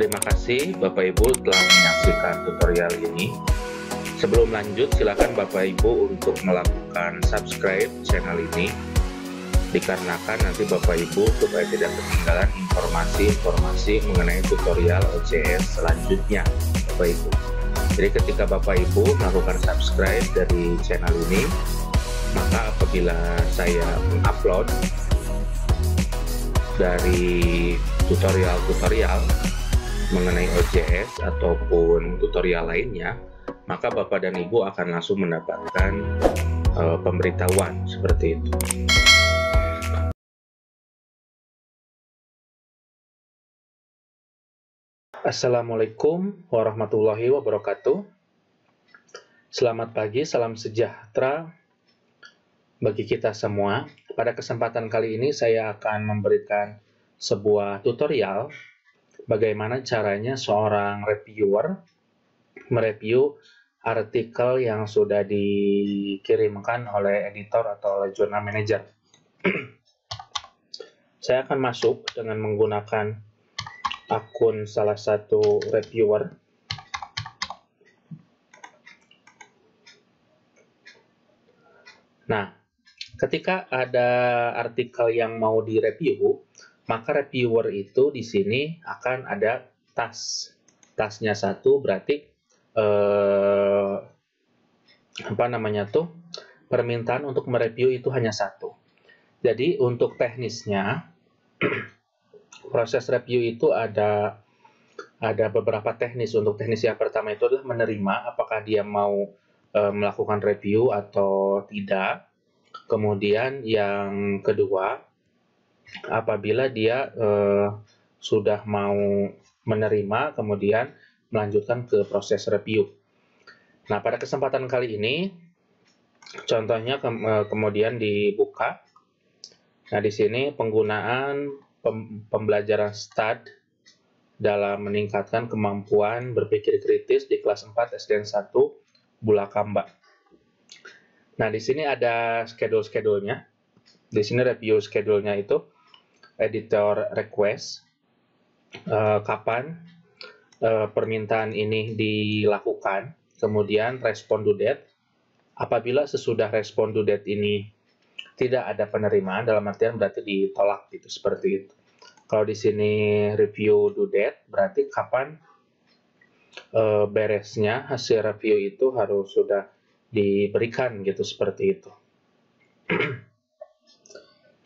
Terima kasih Bapak Ibu telah menyaksikan tutorial ini. Sebelum lanjut, silakan Bapak Ibu untuk melakukan subscribe channel ini, dikarenakan nanti Bapak Ibu supaya tidak ketinggalan informasi-informasi mengenai tutorial OCS selanjutnya, Bapak Ibu. Jadi ketika Bapak Ibu melakukan subscribe dari channel ini, maka apabila saya mengupload dari tutorial-tutorial mengenai OCS ataupun tutorial lainnya, maka Bapak dan Ibu akan langsung mendapatkan pemberitahuan seperti itu. Assalamualaikum warahmatullahi wabarakatuh. Selamat pagi, salam sejahtera bagi kita semua. Pada kesempatan kali ini saya akan memberikan sebuah tutorial bagaimana caranya seorang reviewer mereview artikel yang sudah dikirimkan oleh editor atau oleh jurnal manager. Saya akan masuk dengan menggunakan akun salah satu reviewer. Nah, ketika ada artikel yang mau direview, maka reviewer itu di sini akan ada task. Tasknya satu berarti permintaan untuk mereview itu hanya satu. Jadi untuk teknisnya proses review itu ada beberapa teknis. Untuk teknis yang pertama itu adalah menerima apakah dia mau melakukan review atau tidak. Kemudian yang kedua, apabila dia sudah mau menerima, kemudian melanjutkan ke proses review. Nah, pada kesempatan kali ini, contohnya kemudian dibuka. Nah, di sini penggunaan pembelajaran STAD dalam meningkatkan kemampuan berpikir kritis di kelas 4 SDN 1 Bulakamba. Nah, di sini ada schedule-schedule-nya. Di sini review schedule-nya itu editor request, kapan permintaan ini dilakukan, kemudian respond to date. Apabila sesudah respond to date ini tidak ada penerimaan, dalam artian berarti ditolak, gitu, seperti itu. Kalau di sini review due date, berarti kapan beresnya hasil review itu harus sudah diberikan, gitu, seperti itu.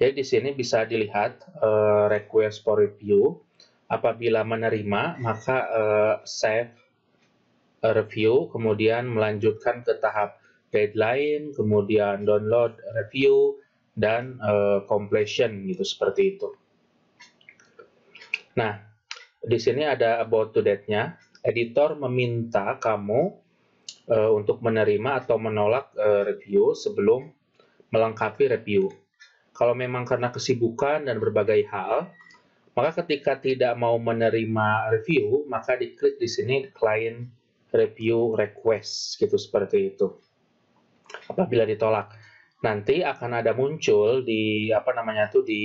Jadi di sini bisa dilihat request for review. Apabila menerima, maka save review, kemudian melanjutkan ke tahap deadline, kemudian download review, dan completion, gitu, seperti itu. Nah, di sini ada about to date-nya. Editor meminta kamu untuk menerima atau menolak review sebelum melengkapi review. Kalau memang karena kesibukan dan berbagai hal, maka ketika tidak mau menerima review, maka diklik di sini client review request, gitu, seperti itu. Apabila ditolak, nanti akan ada muncul di di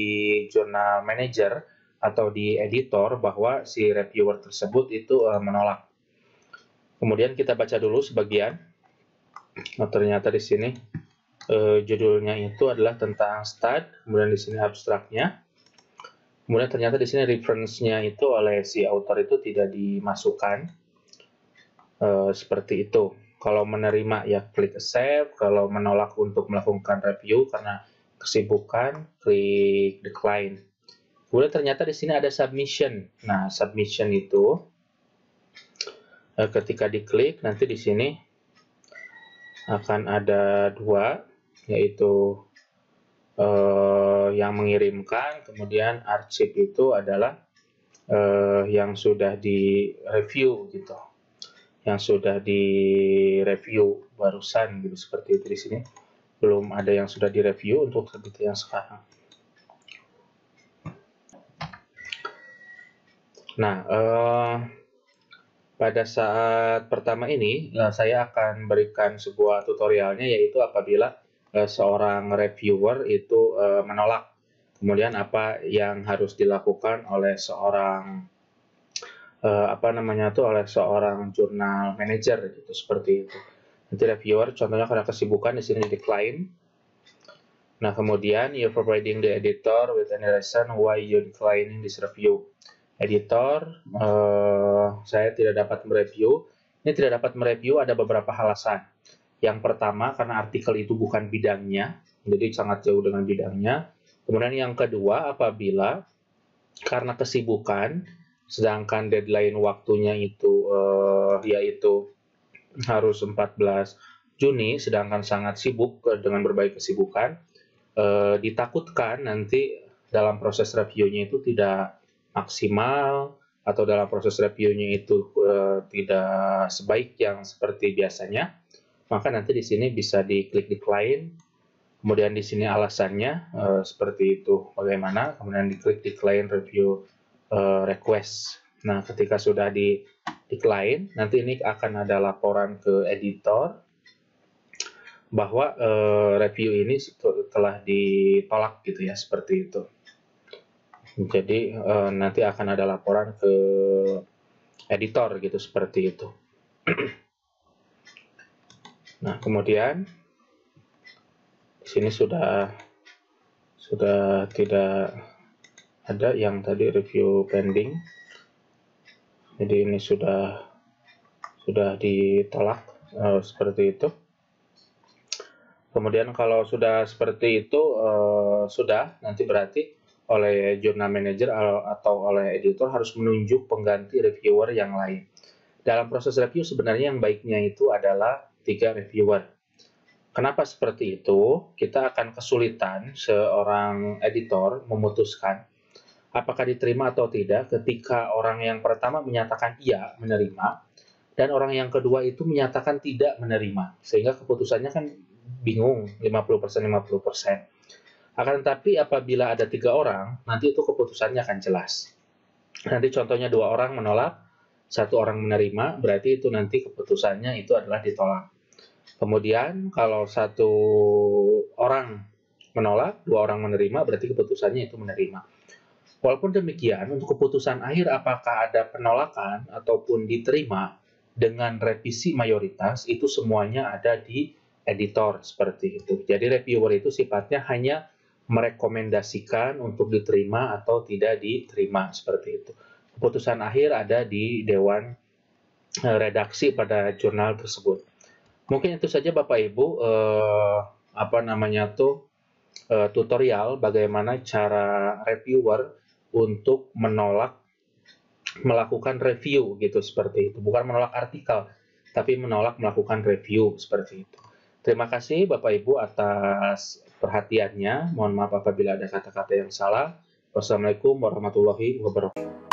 jurnal manager atau di editor bahwa si reviewer tersebut itu menolak. Kemudian kita baca dulu sebagian. Nah, ternyata di sini judulnya itu adalah tentang STAD, kemudian di sini abstraknya. Kemudian ternyata di sini reference-nya itu oleh si author itu tidak dimasukkan. Seperti itu. Kalau menerima ya klik accept, kalau menolak untuk melakukan review karena kesibukan, klik decline. Kemudian ternyata di sini ada submission. Nah, submission itu ketika diklik nanti di sini akan ada dua, yaitu yang mengirimkan, kemudian arsip itu adalah yang sudah di-review, gitu. Yang sudah di-review barusan, gitu, seperti itu di sini. Belum ada yang sudah di-review untuk seperti yang sekarang. Nah, pada saat pertama ini, saya akan berikan sebuah tutorialnya, yaitu apabila seorang reviewer itu menolak. Kemudian apa yang harus dilakukan oleh seorang oleh seorang jurnal manager gitu, seperti itu. Nanti reviewer contohnya karena kesibukan di sini decline. Nah, kemudian you're providing the editor with any reason why you declining this review. Editor, saya tidak dapat mereview. Ini tidak dapat mereview ada beberapa alasan. Yang pertama, karena artikel itu bukan bidangnya, jadi sangat jauh dengan bidangnya. Kemudian yang kedua, apabila karena kesibukan, sedangkan deadline waktunya itu yaitu harus 14 Juni, sedangkan sangat sibuk dengan berbagai kesibukan, ditakutkan nanti dalam proses reviewnya itu tidak maksimal atau dalam proses reviewnya itu tidak sebaik yang seperti biasanya, maka nanti di sini bisa diklik decline. Kemudian di sini alasannya seperti itu bagaimana, kemudian diklik decline review request. Nah, ketika sudah di decline, nanti ini akan ada laporan ke editor bahwa review ini telah ditolak gitu ya, seperti itu. Jadi nanti akan ada laporan ke editor gitu, seperti itu. Nah, kemudian di sini sudah tidak ada yang tadi review pending. Jadi ini sudah ditolak seperti itu. Kemudian kalau sudah seperti itu sudah nanti berarti oleh jurnal manager atau oleh editor harus menunjuk pengganti reviewer yang lain. Dalam proses review sebenarnya yang baiknya itu adalah 3 reviewer. Kenapa seperti itu? Kita akan kesulitan seorang editor memutuskan apakah diterima atau tidak ketika orang yang pertama menyatakan iya menerima dan orang yang kedua itu menyatakan tidak menerima, sehingga keputusannya kan bingung 50% 50%. Akan tetapi apabila ada 3 orang, nanti itu keputusannya akan jelas. Nanti contohnya 2 orang menolak, 1 orang menerima, berarti itu nanti keputusannya itu adalah ditolak. Kemudian kalau 1 orang menolak, 2 orang menerima, berarti keputusannya itu menerima. Walaupun demikian, untuk keputusan akhir apakah ada penolakan ataupun diterima dengan revisi mayoritas, itu semuanya ada di editor, seperti itu. Jadi reviewer itu sifatnya hanya merekomendasikan untuk diterima atau tidak diterima, seperti itu. Keputusan akhir ada di dewan redaksi pada jurnal tersebut. Mungkin itu saja Bapak Ibu tutorial bagaimana cara reviewer untuk menolak melakukan review gitu, seperti itu. Bukan menolak artikel, tapi menolak melakukan review, seperti itu. Terima kasih Bapak Ibu atas perhatiannya. Mohon maaf apabila ada kata-kata yang salah. Wassalamualaikum warahmatullahi wabarakatuh.